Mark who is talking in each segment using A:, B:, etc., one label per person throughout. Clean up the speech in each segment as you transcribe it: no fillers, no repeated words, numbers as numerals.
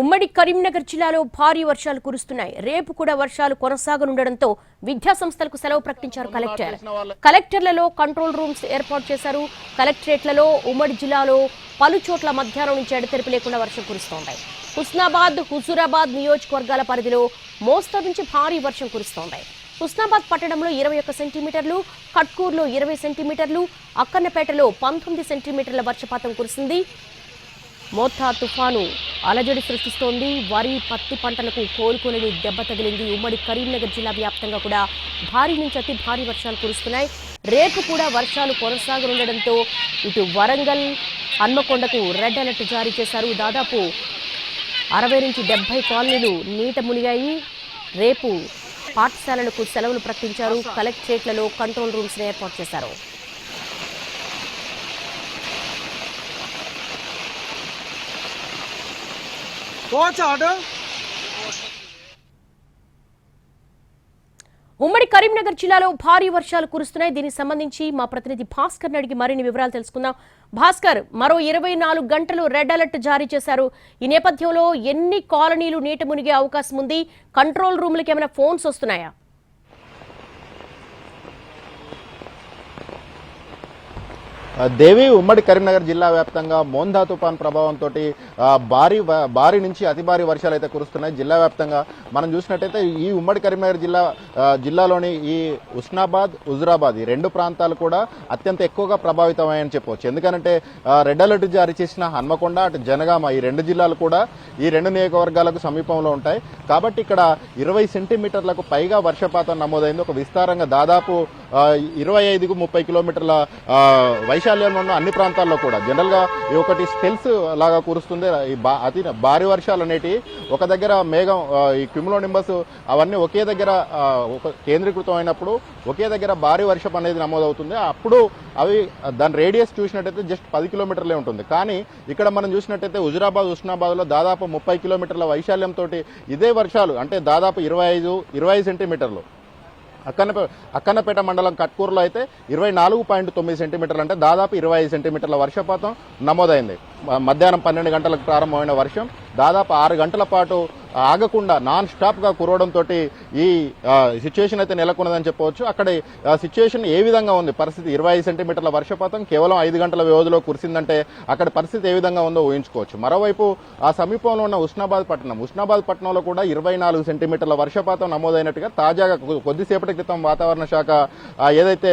A: ఉమ్మడి కరీంనగర్ జిల్లాలో భారీ వర్షాలు కురుస్తున్నాయి. రేపు కూడా వర్షాలు కొనసాగనుండడంతో విద్యా సంస్థలకు సెలవు ప్రకటించారు కలెక్టర్. కలెక్టర్లలో కంట్రోల్ రూమ్స్ ఏర్పాటు చేశారు. కలెక్టరేట్లలో ఉమ్మడి జిల్లాలో పలు చోట్ల మధ్యాహ్నం నుంచి ఎడతెరిపి లేకుండా వర్షం కురుస్తోంది. హుస్నాబాద్, హుజూరాబాద్ నియోజకవర్గాల పరిధిలో మోస్తరు నుంచి భారీ వర్షం కురుస్తోంది. హుస్నాబాద్ పట్టణంలో 21 సెంటీమీటర్లు, కట్కూర్లో 20 సెంటీమీటర్లు, అక్కన్నపేటలో 19 సెంటీమీటర్ల వర్షపాతం కురిసింది. మోతా తుఫాను అలజడి సృష్టిస్తోంది. వరి, పత్తి పంటలకు కోలుకోలేని దెబ్బ తగిలింది. ఉమ్మడి కరీంనగర్ జిల్లా వ్యాప్తంగా కూడా భారీ నుంచి అతి భారీ వర్షాలు కురుస్తున్నాయి. రేపు కూడా వర్షాలు కొనసాగనుండడంతో ఇటు వరంగల్, హన్మకొండకు రెడ్ అలర్ట్ జారీ చేశారు. దాదాపు 60 నుంచి 70 కాలనీలు నీట మునిగాయి. రేపు పాఠశాలలకు సెలవులు ప్రకటించారు. కలెక్టరేట్లలో కంట్రోల్ రూమ్స్ ఏర్పాటు చేశారు. ఉమ్మడి కరీంనగర్ జిల్లాలో భారీ వర్షాలు కురుస్తున్నాయి. దీనికి సంబంధించి మా ప్రతినిధి భాస్కర్ అడిగి మరిన్ని వివరాలు తెలుసుకుందాం. భాస్కర్, మరో 24 గంటలు రెడ్ అలర్ట్ జారీ చేశారు. ఈ నేపథ్యంలో ఎన్ని కాలనీలు నీట మునిగే అవకాశం ఉంది? కంట్రోల్ రూమ్లకి ఏమైనా ఫోన్స్ వస్తున్నాయా?
B: దేవి, ఉమ్మడి కరీంనగర్ జిల్లా వ్యాప్తంగా మోందా తుఫాన్ ప్రభావంతో భారీ నుంచి అతి భారీ వర్షాలు అయితే కురుస్తున్నాయి. జిల్లా వ్యాప్తంగా మనం చూసినట్టయితే ఈ ఉమ్మడి కరీంనగర్ జిల్లాలోని ఈ హుస్నాబాద్, హుజూరాబాద్ ఈ రెండు ప్రాంతాలు కూడా అత్యంత ఎక్కువగా ప్రభావితమయ్యాయని చెప్పవచ్చు. ఎందుకంటే రెడ్ అలర్ట్ జారీ చేసిన హన్మకొండ, అటు జనగామ ఈ రెండు జిల్లాలు కూడా ఈ రెండు నియోజకవర్గాలకు సమీపంలో ఉంటాయి. కాబట్టి ఇక్కడ 20 సెంటీమీటర్లకు పైగా వర్షపాతం నమోదైంది. ఒక విస్తారంగా దాదాపు 25-30 కిలోమీటర్ల వైశాల్యంలో ఉన్న అన్ని ప్రాంతాల్లో కూడా జనరల్ గా ఒకటి స్పెల్స్ లాగా కురుస్తుంది. అతి భారీ వర్షాలు అనేటి ఒక దగ్గర మేఘం, ఈ క్యూములోనింబస్ అవన్నీ ఒకే దగ్గర కేంద్రీకృతం అయినప్పుడు ఒకే దగ్గర భారీ వర్షం అనేది నమోదవుతుంది. అప్పుడు అవి దాని రేడియస్ చూసినట్టయితే జస్ట్ 10 కిలోమీటర్లే ఉంటుంది. కానీ ఇక్కడ మనం చూసినట్టయితే హుజూరాబాద్, హుస్నాబాద్ లో దాదాపు 30 కిలోమీటర్ల వైశాల్యంతో ఇదే వర్షాలు అంటే దాదాపు 25 సెంటీమీటర్లు. అక్కన్నపేట మండలం కట్కూరులో అయితే 24.9 సెంటీమీటర్లు అంటే దాదాపు 25 సెంటీమీటర్ల వర్షపాతం నమోదైంది. మధ్యాహ్నం 12 గంటలకు ప్రారంభమైన వర్షం దాదాపు 6 గంటల పాటు ఆగకుండా నాన్ స్టాప్ గా కురవడంతో ఈ సిచ్యువేషన్ అయితే నెలకొన్నదని చెప్పవచ్చు. అక్కడ సిచ్యువేషన్ ఏ విధంగా ఉంది, పరిస్థితి 25 సెంటీమీటర్ల వర్షపాతం కేవలం 5 గంటల వ్యవధిలో కురిసిందంటే అక్కడ పరిస్థితి ఏ విధంగా ఉందో ఊహించుకోవచ్చు. మరోవైపు ఆ సమీపంలో ఉన్న హుస్నాబాద్ పట్టణంలో కూడా 24 సెంటీమీటర్ల వర్షపాతం నమోదైనట్టుగా తాజాగా కొద్దిసేపటి క్రితం వాతావరణ శాఖ ఏదైతే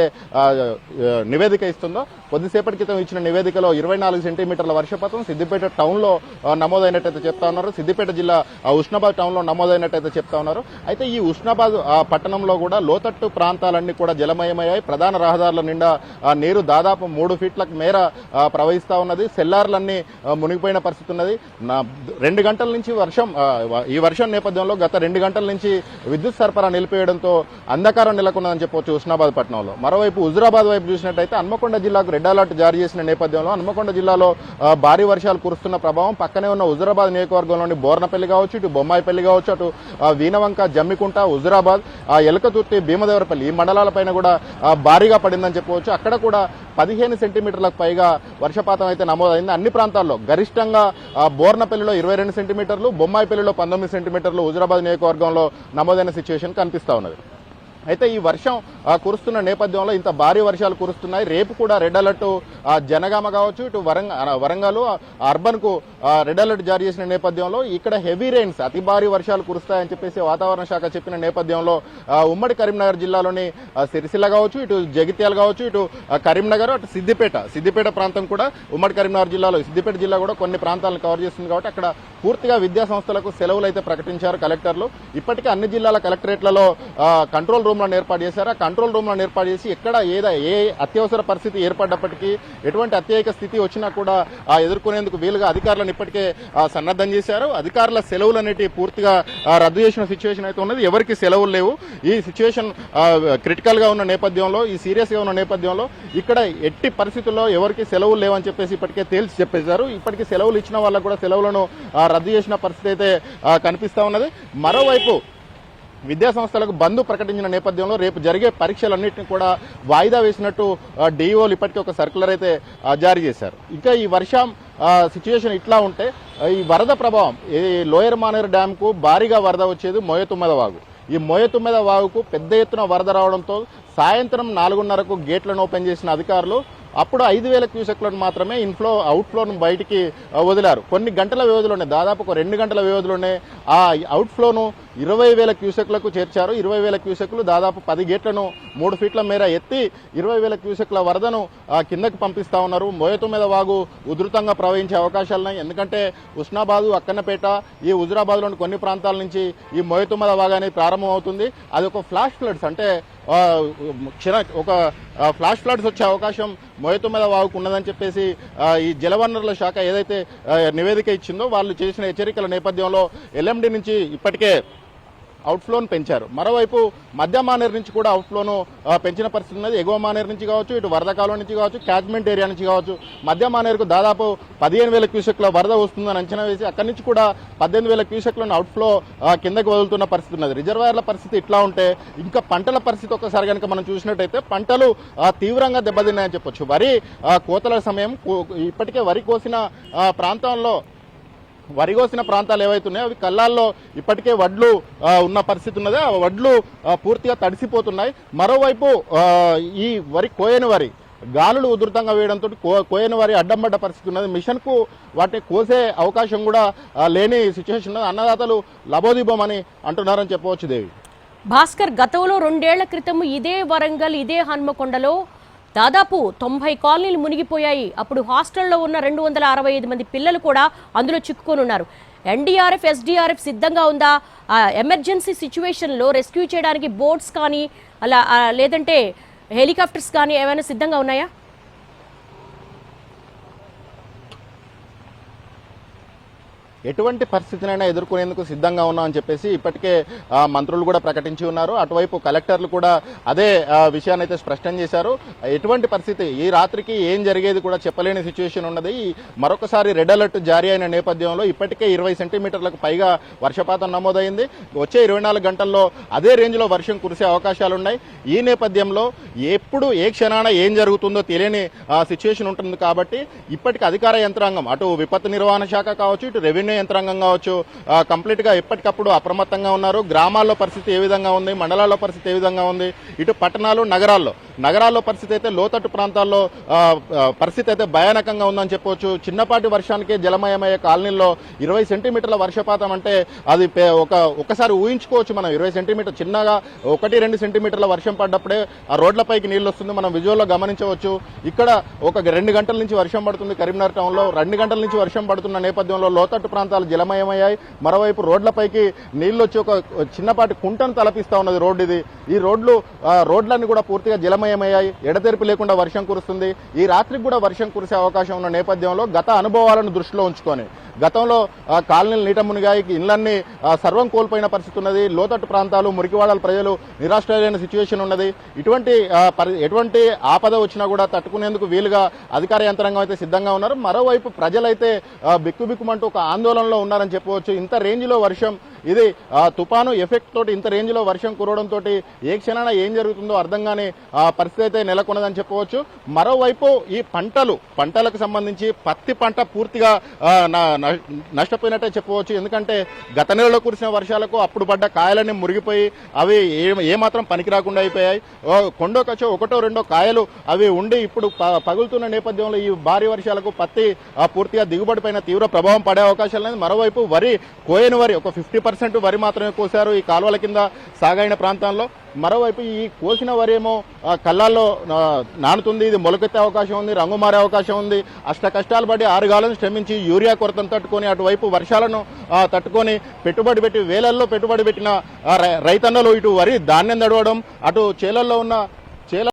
B: నివేదిక ఇస్తుందో, కొద్దిసేపటి క్రితం ఇచ్చిన నివేదికలో 24 సెంటీమీటర్ల వర్షపాతం సిద్దిపేట టౌన్ లో నమోదైనట్టయితే చెప్తా ఉన్నారు. సిద్దిపేట జిల్లా హుస్నాబాద్ టౌన్ లో నమోదైనట్టయితే చెప్తా ఉన్నారు. అయితే ఈ హుస్నాబాద్ పట్టణంలో కూడా లోతట్టు ప్రాంతాలన్నీ కూడా జలమయమయ్యాయి. ప్రధాన రహదారుల నిండా నీరు దాదాపు 3 ఫీట్లకు మేర ప్రవహిస్తా ఉన్నది. సెల్లార్లన్నీ మునిగిపోయిన పరిస్థితి ఉన్నది. 2 గంటల నుంచి ఈ వర్షం నేపథ్యంలో గత 2 గంటల నుంచి విద్యుత్ సరఫరా నిలిపేయడంతో అంధకారం నెలకొన్నదని చెప్పవచ్చు హుస్నాబాద్ పట్టణంలో. మరోవైపు హుజూరాబాద్ వైపు చూసినట్టయితే హన్మకొండ జిల్లాకు రెడ్ అలర్ట్ జారీ చేసిన నేపథ్యంలో హన్మకొండ జిల్లాలో భారీ వర్షాలు కురుస్తున్న ప్రభావం పక్కనే ఉన్న హుజూరాబాద్ నియోజకవర్గంలోని బోర్నపల్లి కావచ్చు, ఇటు బొమ్మాయిపల్లి కావచ్చు, అటు వీనవంక, జమ్మికుంట, హుజూరాబాద్, ఎలకతుర్తి, భీమదేవరపల్లి ఈ మండలాలపైన కూడా భారీగా పడిందని చెప్పవచ్చు. అక్కడ కూడా 15 సెంటీమీటర్లకు పైగా వర్షపాతం అయితే నమోదైంది. అన్ని ప్రాంతాల్లో గరిష్టంగా బోర్నపల్లిలో 22 సెంటీమీటర్లు, బొమ్మాయిపల్లిలో 19 సెంటీమీటర్లు హుజూరాబాద్ నియోజకవర్గంలో నమోదైన సిచ్యువేషన్ కనిపిస్తా ఉన్నది. అయితే ఈ వర్షం కురుస్తున్న నేపథ్యంలో ఇంత భారీ వర్షాలు కురుస్తున్నాయి. రేపు కూడా రెడ్ అలర్ట్ జనగామ కావచ్చు, ఇటు వరంగల్ అర్బన్ కు రెడ్ అలర్ట్ జారీ చేసిన నేపథ్యంలో ఇక్కడ హెవీ రెయిన్స్ అతి భారీ వర్షాలు కురుస్తాయని చెప్పేసి వాతావరణ శాఖ చెప్పిన నేపథ్యంలో ఉమ్మడి కరీంనగర్ జిల్లాలోని సిరిసిల్ల కావచ్చు, ఇటు జగిత్యాల కావచ్చు, ఇటు కరీంనగర్, అటు సిద్దిపేట ప్రాంతం కూడా ఉమ్మడి కరీంనగర్ జిల్లాలో సిద్దిపేట జిల్లా కూడా కొన్ని ప్రాంతాలను కవర్ చేస్తుంది. కాబట్టి అక్కడ పూర్తిగా విద్యా సంస్థలకు సెలవులు అయితే ప్రకటించారు కలెక్టర్లు. ఇప్పటికే అన్ని జిల్లాల కలెక్టరేట్లలో కంట్రోల్ రూమ్లను ఏర్పాటు చేశారు. ఆ కంట్రోల్ రూమ్లను ఏర్పాటు చేసి ఎక్కడ ఏ అత్యవసర పరిస్థితి ఏర్పడ్డప్పటికీ, ఎటువంటి అత్యయిక స్థితి వచ్చినా కూడా ఎదుర్కొనేందుకు వీలుగా అధికారులను ఇప్పటికే సన్నద్ధం చేశారు. అధికారుల సెలవులు అనేటివి పూర్తిగా రద్దు చేసిన సిచ్యువేషన్ అయితే ఉన్నది. ఎవరికి సెలవులు లేవు. ఈ సిచ్యువేషన్ క్రిటికల్ గా ఉన్న నేపథ్యంలో, ఈ సీరియస్ గా ఉన్న నేపథ్యంలో ఇక్కడ ఎట్టి పరిస్థితుల్లో ఎవరికి సెలవులు లేవని చెప్పేసి ఇప్పటికే తేల్చి చెప్పేశారు. ఇప్పటికీ సెలవులు ఇచ్చిన వాళ్ళకు కూడా సెలవులను రద్దు చేసిన పరిస్థితి అయితే కనిపిస్తా ఉన్నది. మరోవైపు విద్యా సంస్థలకు బంద్ ప్రకటించిన నేపథ్యంలో రేపు జరిగే పరీక్షలన్నింటినీ కూడా వాయిదా వేసినట్టు డిఈఓలు ఇప్పటికే ఒక సర్క్యులర్ అయితే జారీ చేశారు. ఇంకా ఈ వర్షం సిచ్యువేషన్ ఇట్లా ఉంటే ఈ వరద ప్రభావం ఈ లోయర్ మానేరు డ్యాంకు భారీగా వరద వచ్చేది మోయతుమ్మెద వాగు. ఈ మోయతుమ్మెద వాగుకు పెద్ద ఎత్తున వరద రావడంతో సాయంత్రం 4:30కు గేట్లను ఓపెన్ చేసిన అధికారులు అప్పుడు 5,000 క్యూసెక్లను మాత్రమే ఇన్ఫ్లో అవుట్ఫ్లోను బయటికి వదిలారు. కొన్ని గంటల వ్యవధిలోనే దాదాపు ఒక 2 గంటల వ్యవధిలోనే ఆ అవుట్ఫ్లోను 20,000 క్యూసెక్లకు చేర్చారు. 20,000 క్యూసెక్లు దాదాపు 10 గేట్లను 3 ఫీట్ల మేర ఎత్తి 20,000 క్యూసెక్ల వరదను కిందకు పంపిస్తా ఉన్నారు. మోయతుమ్మెద వాగు ఉధృతంగా ప్రవహించే అవకాశాలున్నాయి. ఎందుకంటే ఉస్నాబాదు, అక్కన్నపేట, ఈ హుజురాబాద్లోని కొన్ని ప్రాంతాల నుంచి ఈ మోయతుమ్మెద వాగు అనేది ప్రారంభం అవుతుంది. అది ఒక ఫ్లాష్ ఫ్లడ్స్ అంటే ఒక ఫ్లాష్ ఫ్లడ్స్ వచ్చే అవకాశం మోయతుమ్మెద వాగుకు ఉన్నదని చెప్పేసి ఈ జలవనరుల శాఖ ఏదైతే నివేదిక ఇచ్చిందో వాళ్ళు చేసిన హెచ్చరికల నేపథ్యంలో ఎల్ఎండి నుంచి ఇప్పటికే అవుట్ఫ్లోను పెంచారు. మరోవైపు మధ్య మానేరు నుంచి కూడా అవుట్ఫ్లోను పెంచిన పరిస్థితి ఉన్నది. ఎగువ మానేరు నుంచి కావచ్చు, ఇటు వరద కాలువ నుంచి కావచ్చు, క్యాచ్మెంట్ ఏరియా నుంచి కావచ్చు, మధ్య మానేరుకు దాదాపు 15,000 క్యూసెక్ల వరద వస్తుందని అంచనా వేసి అక్కడి నుంచి కూడా 18,000 క్యూసెక్లను అవుట్ఫ్లో కిందకు వదులుతున్న పరిస్థితి ఉన్నది. రిజర్వాయర్ల పరిస్థితి ఇట్లా ఉంటే ఇంకా పంటల పరిస్థితి ఒకసారి కనుక మనం చూసినట్టయితే పంటలు తీవ్రంగా దెబ్బతిన్నాయని చెప్పొచ్చు. వరి కోతల సమయం ఇప్పటికే వరి కోసిన ప్రాంతాలు ఏవైతున్నాయో అవి కళ్ళాల్లో ఇప్పటికే వడ్లు ఉన్న పరిస్థితి ఉన్నది. ఆ వడ్లు పూర్తిగా తడిసిపోతున్నాయి. మరోవైపు ఈ కోయని వరి గాలులు ఉధృతంగా వేయడంతో కోయని వరి అడ్డం పడ్డ పరిస్థితి ఉన్నది. మిషన్కు వాటిని కోసే అవకాశం కూడా లేని సిచ్యువేషన్ ఉన్నది. అన్నదాతలు లబోదిబోమని అంటున్నారని చెప్పవచ్చు. దేవి
A: భాస్కర్, గతంలో 2 ఏళ్ల క్రితం ఇదే వరంగల్, ఇదే హన్మకొండలో దాదాపు 90 కాలనీలు మునిగిపోయాయి. అప్పుడు హాస్టల్లో ఉన్న 265 మంది పిల్లలు కూడా అందులో చిక్కుకొని ఉన్నారు. ఎన్డీఆర్ఎఫ్, ఎస్డీఆర్ఎఫ్ సిద్ధంగా ఉందా? ఎమర్జెన్సీ సిచ్యువేషన్లో రెస్క్యూ చేయడానికి బోట్స్ కానీ అలా లేదంటే హెలికాప్టర్స్ కానీ ఏమైనా సిద్ధంగా ఉన్నాయా?
B: ఎటువంటి పరిస్థితినైనా ఎదుర్కొనేందుకు సిద్ధంగా ఉన్నామని చెప్పేసి ఇప్పటికే మంత్రులు కూడా ప్రకటించి ఉన్నారు. అటువైపు కలెక్టర్లు కూడా అదే విషయాన్ని అయితే స్పష్టం చేశారు. ఎటువంటి పరిస్థితి ఈ రాత్రికి ఏం జరిగేది కూడా చెప్పలేని సిచ్యువేషన్ ఉన్నది. మరొకసారి రెడ్ అలర్ట్ జారీ అయిన నేపథ్యంలో ఇప్పటికే 20 సెంటీమీటర్లకు పైగా వర్షపాతం నమోదైంది. వచ్చే 24 గంటల్లో అదే రేంజ్లో వర్షం కురిసే అవకాశాలున్నాయి. ఈ నేపథ్యంలో ఎప్పుడు ఏ క్షణాన ఏం జరుగుతుందో తెలియని సిచ్యువేషన్ ఉంటుంది. కాబట్టి ఇప్పటికి అధికార యంత్రాంగం అటు విపత్తు నిర్వహణ శాఖ కావచ్చు, ఇటు రెవెన్యూ యంత్రాంగం కావచ్చు కంప్లీట్ గా ఎప్పటికప్పుడు అప్రమత్తంగా ఉన్నారు. గ్రామాల్లో పరిస్థితి ఏ విధంగా ఉంది, మండలాల్లో పరిస్థితి ఏ విధంగా ఉంది, ఇటు పట్టణాలు, నగరాల్లో పరిస్థితి అయితే లోతట్టు ప్రాంతాల్లో పరిస్థితి అయితే భయానకంగా ఉందని చెప్పవచ్చు. చిన్నపాటి వర్షానికే జలమయమయ్యే కాలనీల్లో 20 సెంటీమీటర్ల వర్షపాతం అంటే అది ఒకసారి ఊహించుకోవచ్చు. మనం 20 సెంటీమీటర్ చిన్నగా 1-2 సెంటీమీటర్ల వర్షం పడ్డప్పుడే ఆ రోడ్లపైకి నీళ్లు వస్తుంది. మనం విజువల్లో గమనించవచ్చు. ఇక్కడ ఒక 2 గంటల నుంచి వర్షం పడుతుంది. కరీంనగర్ టౌన్లో 2 గంటల నుంచి వర్షం పడుతున్న నేపథ్యంలో లోతట్టు ప్రాంతాలు జలమయమయ్యాయి. మరోవైపు రోడ్లపైకి నీళ్లు వచ్చి ఒక చిన్నపాటి కుంటను తలపిస్తా ఉన్నది రోడ్డు ఇది. ఈ రోడ్లన్నీ కూడా పూర్తిగా జలమయమయ్యాయి. ఎడతెరిపి లేకుండా వర్షం కురుస్తుంది. ఈ రాత్రికి కూడా వర్షం కురిసే అవకాశం ఉన్న నేపథ్యంలో గత అనుభవాలను దృష్టిలో ఉంచుకొని గతంలో కాలనీలు నీట మునిగాయి, ఇళ్లన్నీ సర్వం కోల్పోయిన పరిస్థితి ఉన్నది. లోతట్టు ప్రాంతాలు, మురికివాడల ప్రజలు నిరాశ్రయమైన సిచ్యువేషన్ ఉన్నది. ఎటువంటి ఆపద వచ్చినా కూడా తట్టుకునేందుకు వీలుగా అధికార యంత్రాంగం అయితే సిద్ధంగా ఉన్నారు. మరోవైపు ప్రజలైతే బిక్కుబిక్కుమంటూ ఒక ఆందోళనలో ఉన్నారని చెప్పవచ్చు. ఇంత రేంజ్లో వర్షం, ఇది తుఫాను ఎఫెక్ట్ తోటి ఇంత రేంజ్లో వర్షం కురవడంతో ఏ క్షణాన ఏం జరుగుతుందో అర్థం కాని పరిస్థితి అయితే నెలకొన్నదని చెప్పవచ్చు. మరోవైపు ఈ పంటలకు సంబంధించి పత్తి పంట పూర్తిగా నష్టపోయినట్టే చెప్పవచ్చు. ఎందుకంటే గత నెలలో కురిసిన వర్షాలకు అప్పుడు పడ్డ కాయలన్నీ మురిగిపోయి అవి ఏమాత్రం పనికి రాకుండా అయిపోయాయి. కొండో కచ్చో 1-2 కాయలు అవి ఉండి ఇప్పుడు పగులుతున్న నేపథ్యంలో ఈ భారీ వర్షాలకు పత్తి పూర్తిగా దిగుబడి పైన తీవ్ర ప్రభావం పడే అవకాశాలు లేదు. మరోవైపు కోయని వరి ఒక 50% వరి మాత్రమే కోసారు ఈ కాలువల కింద సాగైన ప్రాంతాల్లో. మరోవైపు ఈ కోసిన వరి ఏమో కళ్ళాల్లో నానుతుంది. ఇది మొలకెత్తే అవకాశం ఉంది, రంగు మారే అవకాశం ఉంది. అష్ట కష్టాలు పడి 6 గాలను శ్రమించి యూరియా కొరతను తట్టుకొని అటువైపు వర్షాలను తట్టుకొని పెట్టుబడి పెట్టి వేలల్లో పెట్టుబడి పెట్టిన రైతన్నలు ఇటు వరి ధాన్యం తడవడం, అటు చేలల్లో ఉన్న